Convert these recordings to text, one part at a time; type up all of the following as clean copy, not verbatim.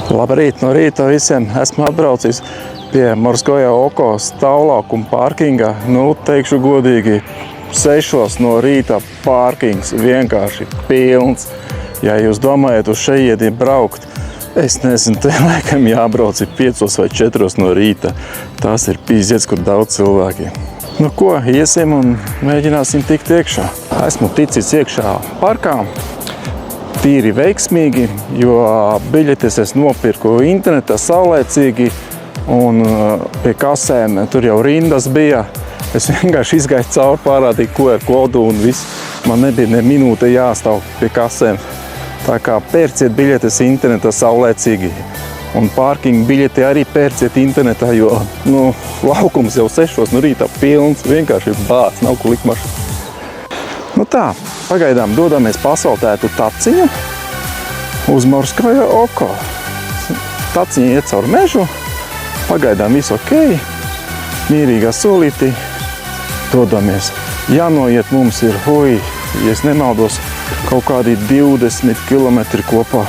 Labrīt no rīta visiem. Esmu atbraucis pie Morskoja Oko stāvlaukuma pārkinga. Teikšu godīgi, 6 no rīta pārkings vienkārši pilns. Ja jūs domājat uz šeieni braukt, es nezinu, te laikam jābrauc 5 vai 4 no rīta. Tas ir pīziets, kur daudz cilvēki. Iesim un mēģināsim tikt iekšā. Esmu ticis iekšā parkā. Tīri veiksmīgi, jo biļetes es nopirku internetā saulēcīgi un pie kasēm tur jau rindas bija. Es vienkārši izgāju cauri, pārādīju QR kodu un viss. Man nebija ne minūte jāstāv pie kasēm. Tā kā pērciet biļetes internetā saulēcīgi. Un pārkinga biļeti arī pērciet internetā, jo laukums jau 6 no rīta pilns, vienkārši bāc, nav ko likt mašīnu. Pagaidām dodamies pasvaltētu taciņu uz Morskoja Oko. Taciņa iet caur mežu, pagaidām viss ok, mierīgā solītī dodamies. Jānoiet mums ir, ja es nemaldos, kaut kādi 20 kilometri kopā.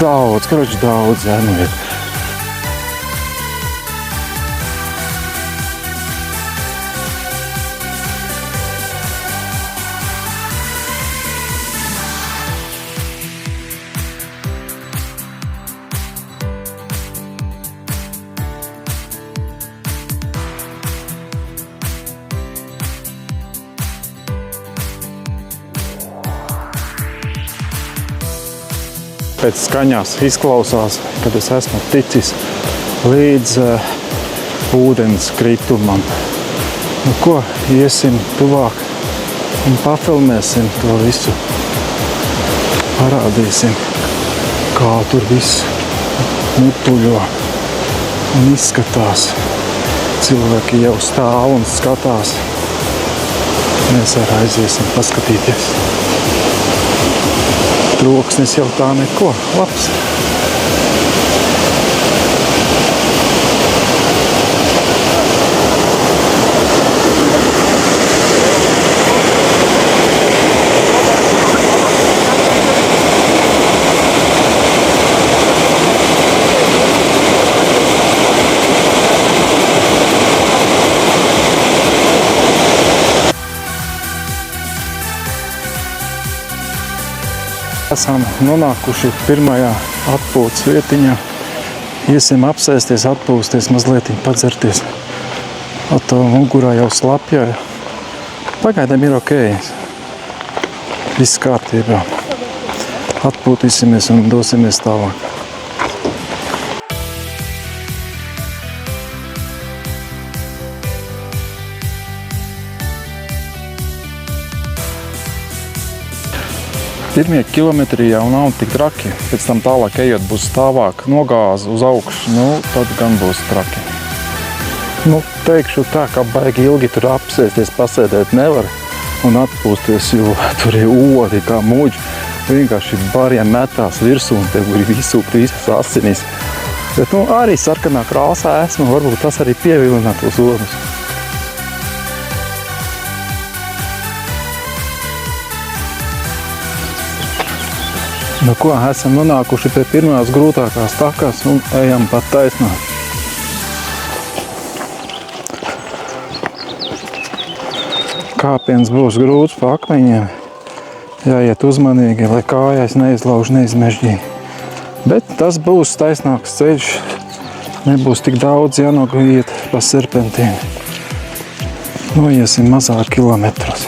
Daudz jānoiet. Pēc skaņās izklausās, kad es esmu ticis līdz ūdens kritumam. Iesim tuvāk un pafilmēsim to visu. Parādīsim, kā tur viss mutuļo un izskatās. Cilvēki jau stāv un skatās. Mēs arī aiziesim paskatīties. Troksnis jau tā neko, labs. Esam nonākuši pirmajā atpūtas vietiņā. Iesim apsēsties, atpūsties, mazliet padzerties. To mugurā jau slapjāja. Pagaidām ir ok. Viss kārtībā. Atpūtīsimies un dosimies tālāk. Pirmie kilometri jau nav tik traki, pēc tam tālāk ejot būs stāvāk nogāzi uz augšu, tad gan būs traki. Teikšu tā, ka baigi ilgi tur apsēsties, pasēdēt nevar un atpūsties, jo tur ir odi kā muģi. Vienkārši bariem metās virsū un tev ir visūkt visas asinis. Bet arī sarkanā krāsā esmu, varbūt tas arī pievilina tos odus. Esam nonākuši pie pirmās grūtākās takas un ejam pat taisnā. Kāpiens būs grūts pa akmeņiem. Jāiet uzmanīgi, lai kājās neizlauž, neizmežģī. Bet tas būs taisnāks ceļš. Nebūs tik daudz jānoiet pa serpentīnu. Iesim mazāk kilometros.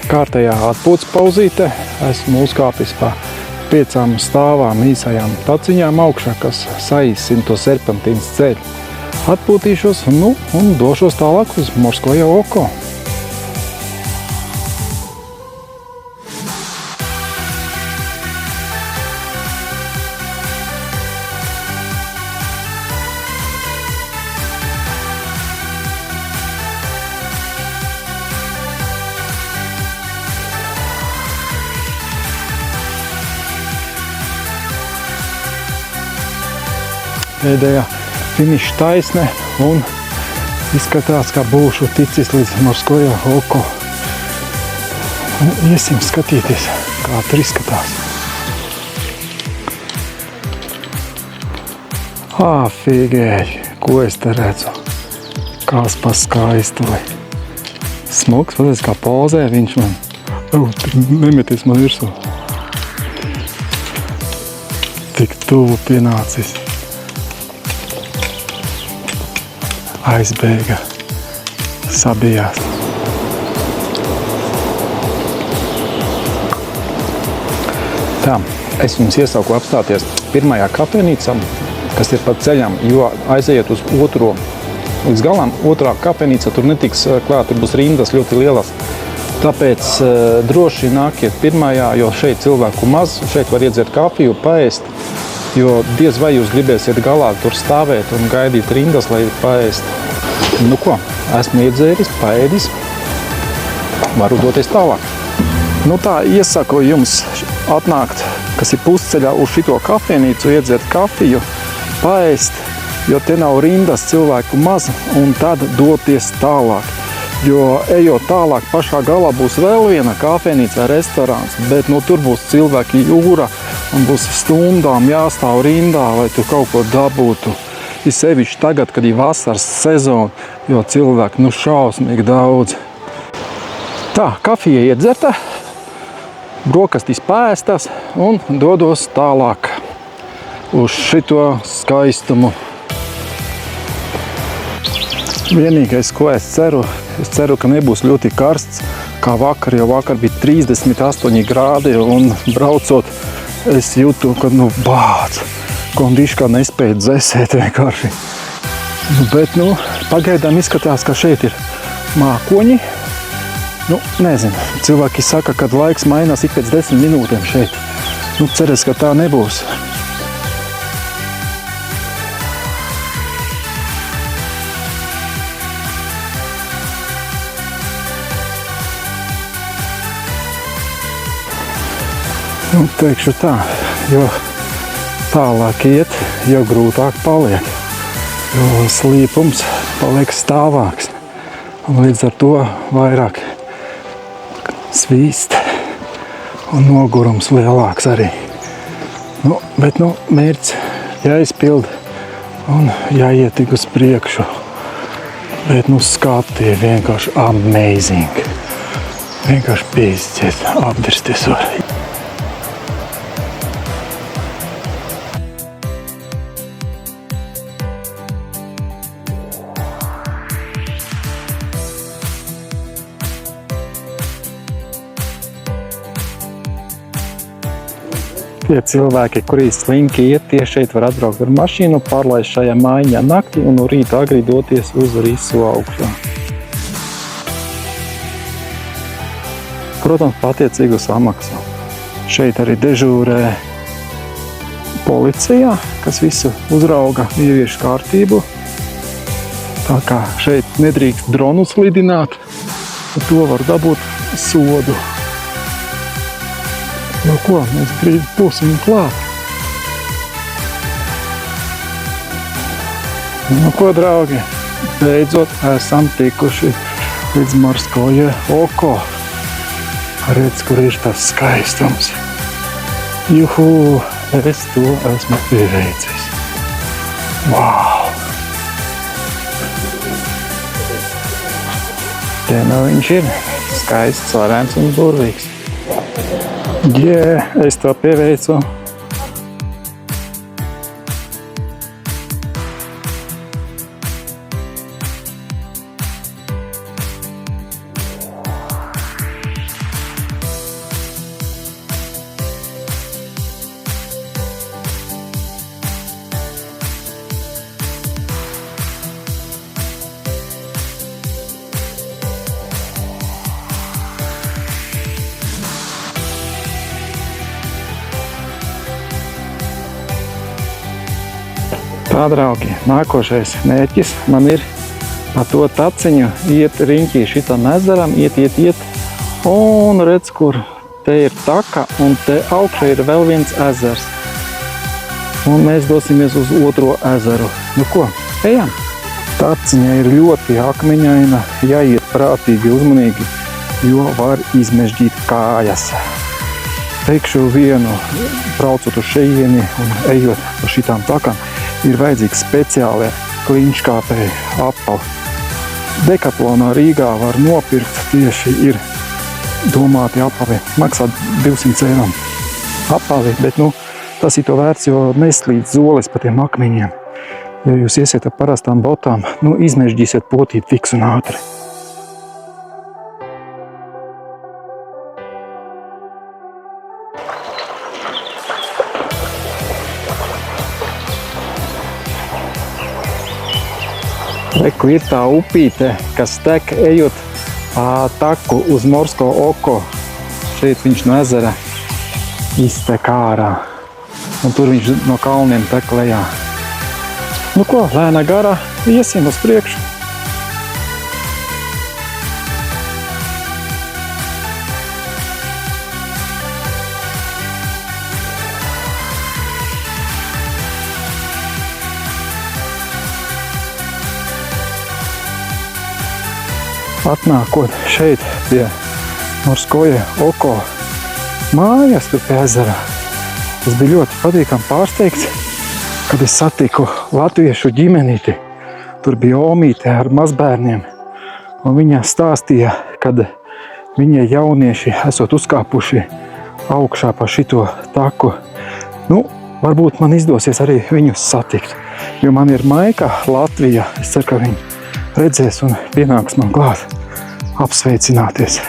Kārtējā atpūtas pauzīte. Esmu uzkāpis pa 5 stāvām īsajām taciņām augšā, kas saīsina to serpentīnas ceļu. Atpūtīšos un došos tālāk uz Morskoja Oko. pēdējā finiša taisne un izskatās, kā būšu ticis līdz Morskoja oko. Iesim skatīties, kā tur izskatās. Figēļ, ko es te redzu. Kās pa skaistuli. Smuks, paties, kā pozē viņš man. Nemeties man virsū. Tik tuvu pienācis. Aizbēga. Sabijās. Tā, es jums iesauku apstāties pirmajā kafejnīcā, kas ir pa ceļam, jo aiziet uz otro līdz galam. Otrā kafejnīca tur netiks klāt, tur būs rindas ļoti lielas. Tāpēc droši nākiet pirmajā, jo šeit cilvēku maz, šeit var iedzert kafiju, paēst, jo diez vai jūs gribēsiet galā tur stāvēt un gaidīt rindas, lai paēst. Nu ko, esmu iedzēris, paēdis, varu doties tālāk. Nu tā, iesaku jums atnākt, kas ir pusceļā uz šito kafejnīcu, iedzert kafiju, paēst, jo te nav rindas, cilvēku maz, un tad doties tālāk. Jo ejot tālāk, pašā galā būs vēl viena kafejnīca, restorāns, bet nu, tur būs cilvēki jūra un būs stundām jāstāv rindā, lai tu kaut ko dabūtu. Ir sevišķi tagad, kad ir vasaras sezona, jo cilvēki nu šausmīgi daudz. Tā, kafija iedzerta, brokastīs pēstas un dodos tālāk uz šito skaistumu. Vienīgais, ko es ceru, ka nebūs ļoti karsts, kā vakar, jo vakar bija 38 grādi un braucot es jūtu, ka bāc, kondiškā nespēja dzēsēt vienkārši. Bet pagaidām izskatās, ka šeit ir mākoņi. Nezinu, cilvēki saka, kad laiks mainās ik pēc 10 minūtēm šeit. Ceries, ka tā nebūs. Teikšu tā, jo tālāk iet, jo grūtāk paliek, jo slīpums paliek stāvāks. Un līdz ar to vairāk svīst un nogurums lielāks arī. Bet mērķis jāizpild un jāiet tik uz priekšu. Bet skati ir vienkārši amazing. Vienkārši pīsties, apdirsties var. Tie cilvēki, kuri slinki iet, tie šeit var atbraukt ar mašīnu, pārlaist šajā mājiņā naktī un no rīta agri doties uz risu augšā. Protams, patiecīgu samaksu. Šeit arī dežūrē policijā, kas visu uzrauga, ievieš kārtību. Tā kā šeit nedrīkst dronus lidināt, to var dabūt sodu. Ko, mēs brīdi būsim klāt. Ko, draugi, beidzot esam tikuši līdz Morskoja oko. Redz, kur ir tas skaistums. Juhu, es to esmu pieveicis. Wow! Te viņš ir skaists, varēns un burvīgs. Es to pieveicu. Tā, draugi, nākošais mērķis man ir pa to taciņu iet riņķī šitam ezeram, iet, un redz, kur te ir taka, un te augšā ir vēl viens ezers. Un mēs dosimies uz otro ezeru. Nu ko, ejam? Taciņa ir ļoti akmeņaina, jāiet prātīgi, uzmanīgi, jo var izmežģīt kājas. Teikšu vienu, braucot uz šejieni un ejot pa šitām takām, ir vajadzīgs speciāli kliņškāpēji apali. Dekatlonā Rīgā var nopirkt, tieši ir domāti apali, maksā 200 eiro apali, bet tas ir to vērts, jo neslīd zoles pa tiem akmeņiem. Ja jūs iesiet ar parastām botām, izmežģīsiet potīt fiks un ātri. Reku ir tā upīte, kas tek ejot taku uz Morsko oko. Šeit viņš no ezera iztek ārā. Un tur viņš no kalniem tek lejā. Nu ko, lēna garā, iesim uz priekšu. Atnākot šeit pie Morskoja oko mājas tur pie ezera, es biju ļoti patīkami pārsteigts, kad es satiku latviešu ģimenīti. Tur bija omīte ar mazbērniem, un viņa stāstīja, kad viņa jaunieši esot uzkāpuši augšā pa šito taku. Varbūt man izdosies arī viņus satikt, jo man ir maika Latvija. Es ceru, ka viņi redzēs un pienāks man klāt apsveicināties.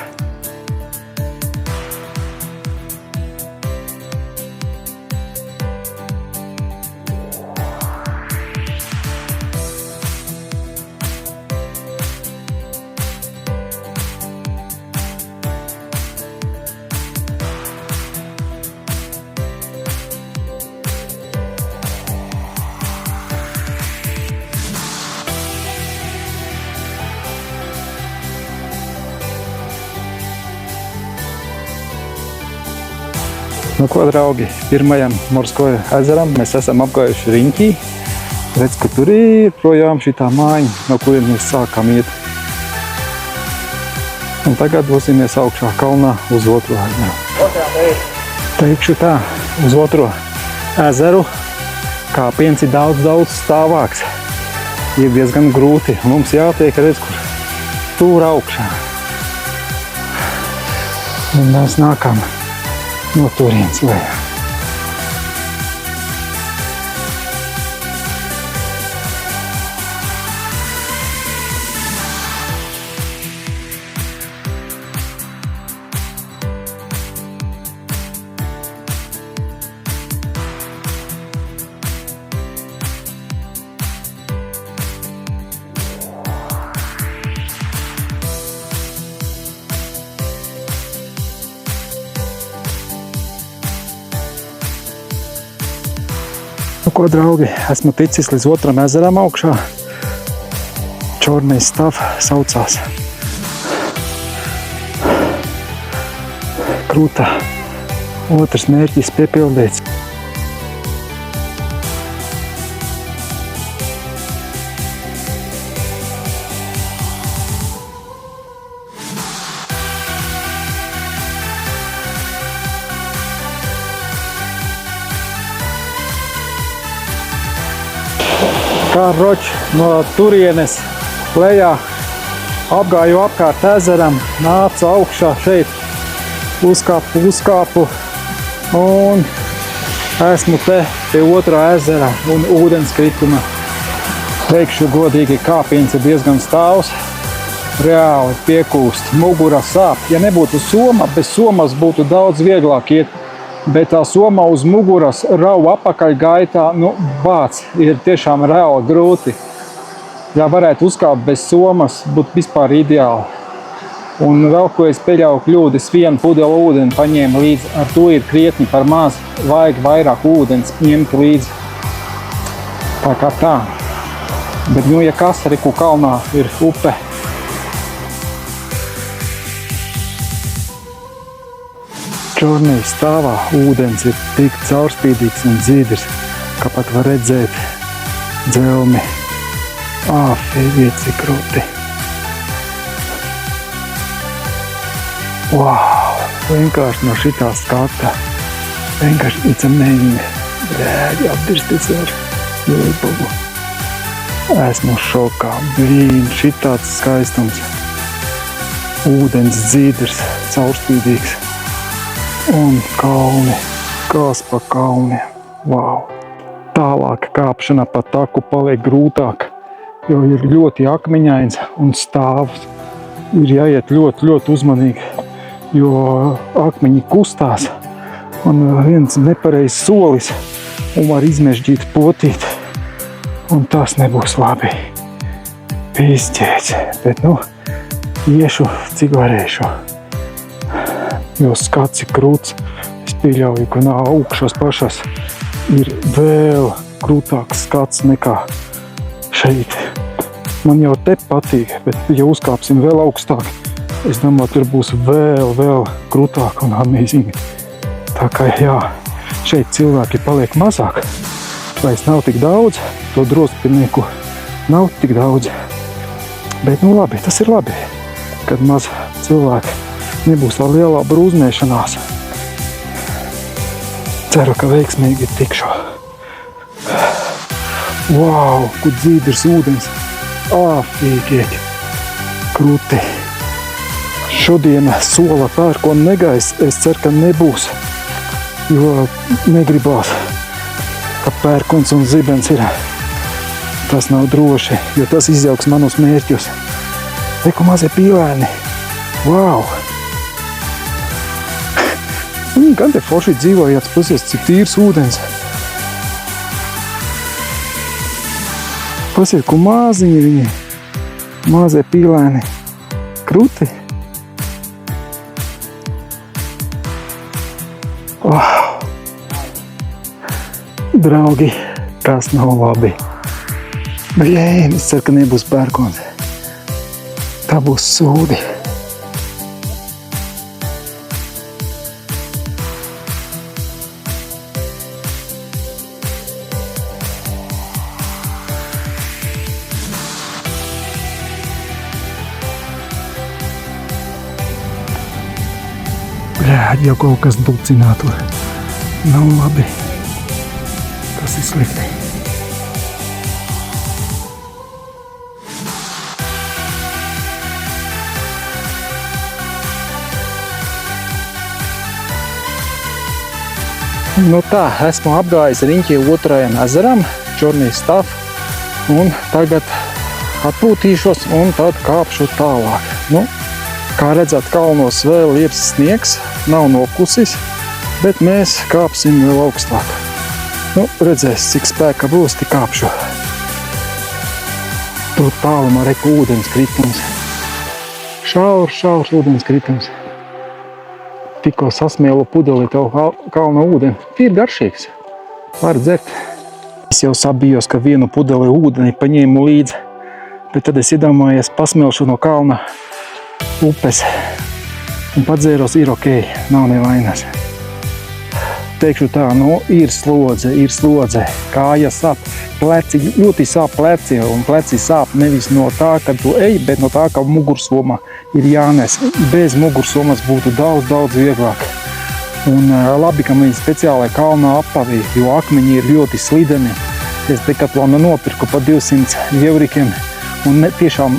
Ko, draugi, pirmajam Morskoja ezeram mēs esam apgājuši riņķī. Redz, ka tur ir projām šitā mājiņa, no kuriem mēs sākam iet. Un tagad dosimies augšā kalnā uz otro ezeru. Teikšu tā, uz otro ezeru kāpiens ir daudz stāvāks. Ir diezgan grūti. Mums jātiek, redz, kur tur augšā. Un mēs nākam no turienes lejā. Ko, draugi, esmu ticis līdz otram ezeram augšā. Čornais Stav saucās. Krūta. Otrs mērķis piepildīts. Kā roč no turienes lejā apgāju apkārt ezeram, nācu augšā šeit, uzkāpu un esmu te pie otrā ezera un ūdenskrituma. Teikšu godīgi, kāpiens ir diezgan stāvs, reāli piekūst, mugura sāp. Ja nebūtu soma, bez somas būtu daudz vieglāk iet. Bet tā soma uz muguras rau apakaļ gaitā, bāc, ir tiešām reāli grūti. Ja varētu uzkāpt bez somas, būtu vispār ideāli. Un vēl, ko es pieļauju kļūdas, vienu pudeli ūdeni paņēmu līdzi, ar to ir krietni par maz, vajag vairāk ūdens ņemt līdzi. Tā kā tā. Bet, ja Kasariku kalnā ir upe, Čornī stāvā ūdens ir tik caurspīdīgs un dzīdrs, ka ka pat var redzēt dzelmi. Fīgi, cik krūti. Wow, vienkārši no šitā skata. Vienkārši it's amazing. Brēģi, apdirsties ar jūrbugu. Esmu šokā. Blīn, šitāds skaistums. Ūdens dzīdrs, caurspīdīgs. Un kalni. Kās pa kalniem. Wow. Tālāk kāpšana pa taku paliek grūtāk, jo ir ļoti akmeņains un stāvs. Ir jāiet ļoti, ļoti uzmanīgi, jo akmeņi kustās un viens nepareizs solis un var izmežģīt potīt. Un tas nebūs labi. Pīsķēts, bet iešu, cik varēšu. Jo skats ir krūts. Es pieļauju, ka augšos pašas ir vēl krūtāks skats nekā šeit. Man jau te patīk, bet ja uzkāpsim vēl augstāk, es domāju, tur būs vēl krūtāk un amazing. Tā kā jā, šeit cilvēki paliek mazāk, vairs nav tik daudz, to drosmnieku nav tik daudz. Bet labi, tas ir labi, kad maz cilvēki nebūs tā lielā brūzmēšanās. Ceru, ka veiksmīgi tikšu. Wow, kur dzīdrs ūdens. Fīgieki. Krūti. Šodien sola pērkona negais. Es ceru, ka nebūs. Jo negribās, ka pērkons un zibens ir. Tas nav droši, jo tas izjauks manus mērķus. Reku mazie pīlēni. Wow. Gan te forši dzīvojāt, pasies, cik tīrs ūdens. Pasies, ko māziņi viņi. Mazie pīlēni. Kruti. Wow. Draugi, tas nav labi. Bļēn, es ceru, ka nebūs pērkons. Tā būs sūdi. Jau kaut kas bucinā tur. Nav labi. Tas ir slikti. Tā, esmu apgājis riņķi otrajam ezeram, Čornijas Staff, un tagad atpūtīšos un tad kāpšu tālāk. Kā redzat, kalnos vēl ir sniegs, nav nokusis, bet mēs kāpsim vēl augstāk. Redzēs, cik spēka būs, tik kāpšu. Tur tālumā reku ūdens kritums. Šaurs ūdens kritums. Tikko sasmielu pudeli tev kalna ūdeni. Ir garšīgs. Var dzert. Es jau sabijos, ka vienu pudeli ūdeni paņēmu līdzi, bet tad es iedomājies pasmelšu no kalna upes un padzēros, ir ok, nav nevainas. Teikšu tā, ir slodze, kāja sāp, pleci, ļoti sāp pleci, un pleci sāp nevis no tā, kad tu ej, bet no tā, ka mugursoma ir jānes. Bez mugursomas būtu daudz vieglāk. Un labi, ka mēs speciālai kalnā apavī, jo akmeņi ir ļoti slideni. Es Decathlonā nopirku pa 200 eurikiem, un tiešām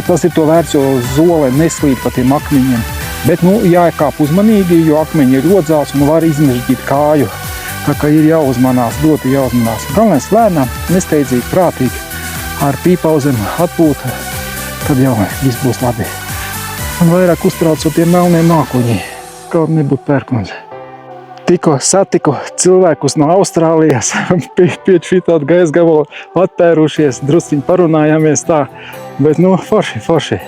tas ir to vērts, jo zole neslīd pa tiem akmeņiem. Bet jākāp uzmanīgi, jo akmeņi rodzās un var izmežģīt kāju. Tā kā ir jāuzmanās, ļoti jāuzmanās. Galvenais lēnām, nesteidzīgi, prātīgi, ar pīpauzēm atpūta, tad jau viss būs labi. Un vairāk uztraucot tie melnie mākoņi, kaut nebūtu pērkons. Tikko satiku cilvēkus no Austrālijas, pie šitādu gaisa gabalu atpērušies, drusciņi parunājāmies tā, bet forši.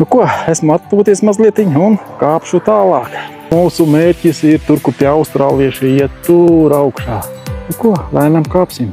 Ko, esmu atpūties mazlietiņ un kāpšu tālāk. Mūsu mērķis ir tur, kur tie austrālieši iet tur augšā. Ko, lēnām kāpsim.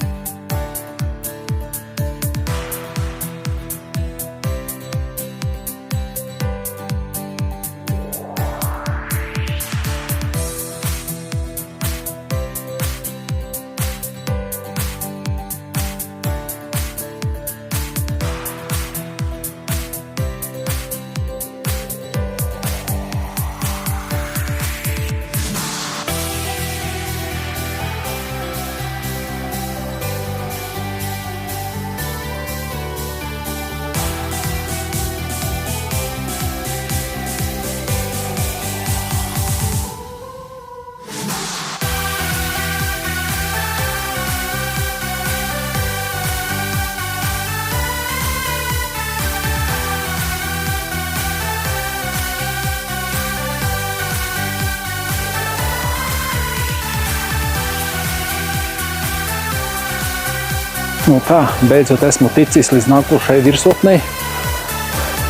Nu tā, beidzot esmu ticis līdz nākošai virsotnei,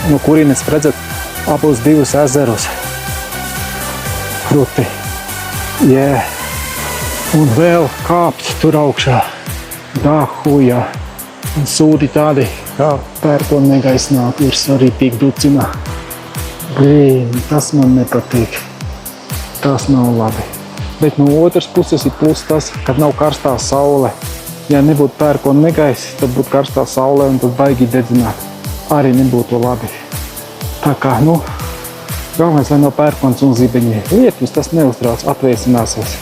no kurienes redzat abos divus ezerus. Kruti. Un vēl kāpt tur augšā. Dahuja. Un sūdi tādi, kā pērkoni negaisnāk virsū arī tīk ducinā. Tas man nepatīk. Tas nav labi. Bet no otras puses ir plus tas, kad nav karstā saule. Ja nebūtu pērkona negaiss, tad būtu karstā saulē un tad baigi dedzināt. Arī nebūtu labi. Tā kā, galvenais, lai nav pērkons un zibeņi. Lietus tas neuztrauc, atvēsināsies.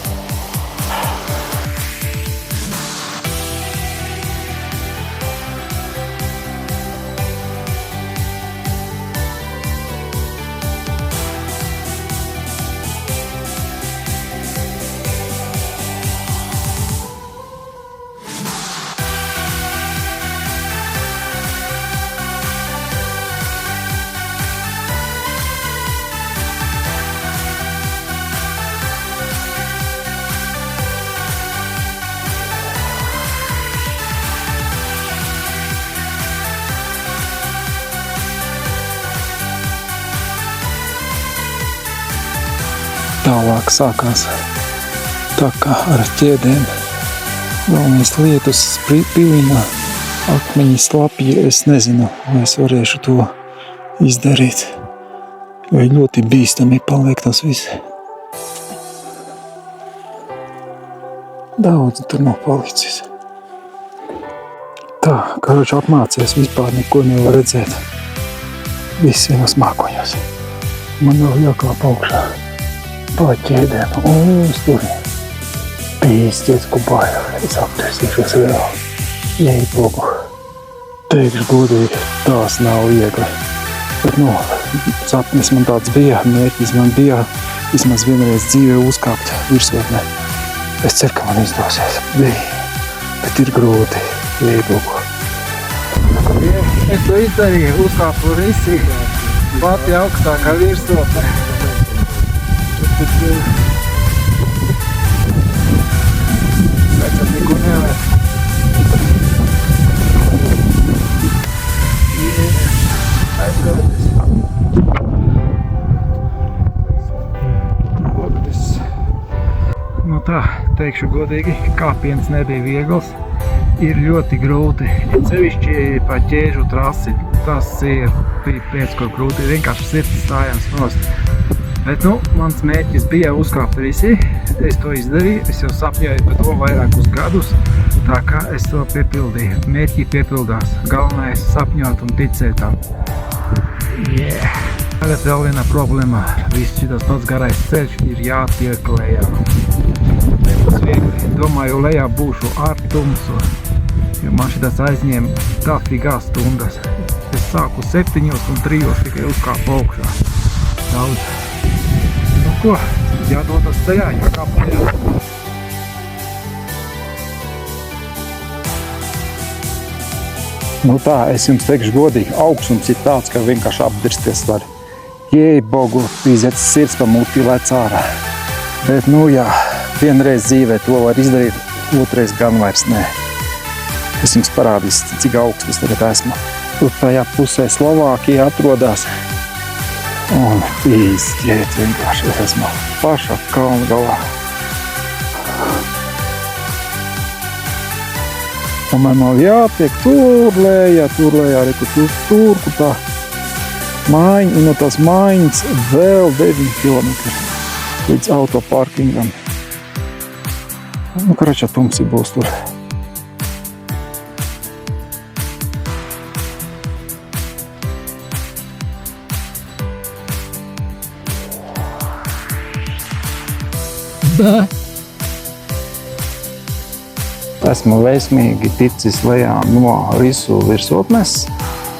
Tālāk sākās tā kā ar ķēdēm. Galvenais lietus pilina, akmeņi slapji. Es nezinu, vai es varēšu to izdarīt. Vai ļoti bīstami paliek tas viss. Daudz tur nav palicis. Tā, karoči apmācies, vispār neko nevar redzēt. Viss vienos mākoņos. Man vēl jākāp augšā. Pa ķēdēm un uz turien. Pīsties, ko baila. Es aptaisīšos vēl. Jeipogu. Teikšu godīgi, tās nav viegli. Bet, sapnis man tāds bija, mērķis man bija vismaz vienreiz dzīvē uzkāpt virsotnē. Es ceru, ka man izdosies. Bet ir grūti. Jeipogu. Es to izdarīju, uzkāpu visi. Pati augstākā virsotnē. Pēc neko nevar. Tā, teikšu godīgi, kāpiens nebija viegls. Ir ļoti grūti. Sevišķi pa ķēžu trasi. Tas bija pēc, kur grūti. Vienkārši sirds stājās nost. Bet, mans mērķis bija uzkāpt visi. Es to izdarīju. Es jau sapņoju par to vairākus gadus. Tā kā es to piepildīju. Mērķi piepildās. Galvenais sapņot un ticēt tam. Tagad vēl viena problēma. Viss šitas pats garais ceļš ir jātiek lejā. Nebūs viegli. Domāju, lejā būšu ar tumsu. Jo man šitas aizņem tā figā stundas. Es sāku 7 un 3 tikai uzkāpu augšā. Daudz. Ko? Jādodas ceļā, jākāp lejā. Tā, es jums teikšu godīgi, augstums ir tāds, ka vienkārši apdirsties var. Jeibogu, pīzēt sirds pa muti lēc ārā. Bet, vienreiz dzīvē to var izdarīt, otrais gan vairs nē. Es jums parādīšu, cik augsts es tagad esmu. Tur tajā pusē Slovākija atrodas. Un pīzēt vienkārši es esmu pašā kalna galā. Un man nav jātiek tur lejā, reku tur, kur tā mājiņa, un no tās mājiņas vēl 9 kilometri līdz autoparkingam. Karačā tumsi būs tur. Esmu veiksmīgi ticis lejā no risu virsotnes.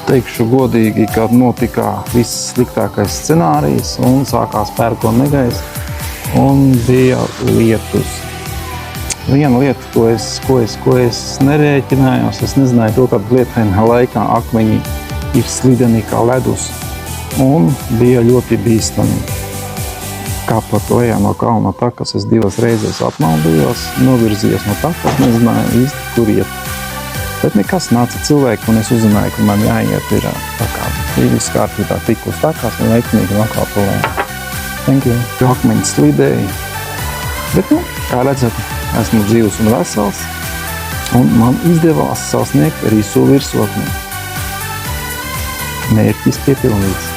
Teikšu godīgi, kad notika viss sliktākais scenārijs un sākās pērkona negaiss un bija lietus. Viena lieta, ko es nerēķinājos, es nezināju to, kad lietainā laikā akmeņi ir slideni kā ledus un bija ļoti bīstami. Kāpot lejā no kalna takas, es 2 reizes apmaldījos, novirzījos no takas, nezināju īsti, kur iet. Bet nekas nāca cilvēki, un es uzzināju, ka man jāiet ir tā kā viss kārtībā tik uz takās un veiksmīgi nokalpulēju. Thank you. Akmeņi slidēja. Bet, kā redzat, esmu dzīvs un vesels, un man izdevās sasniegt risu virsotni. Mērķis piepildīts.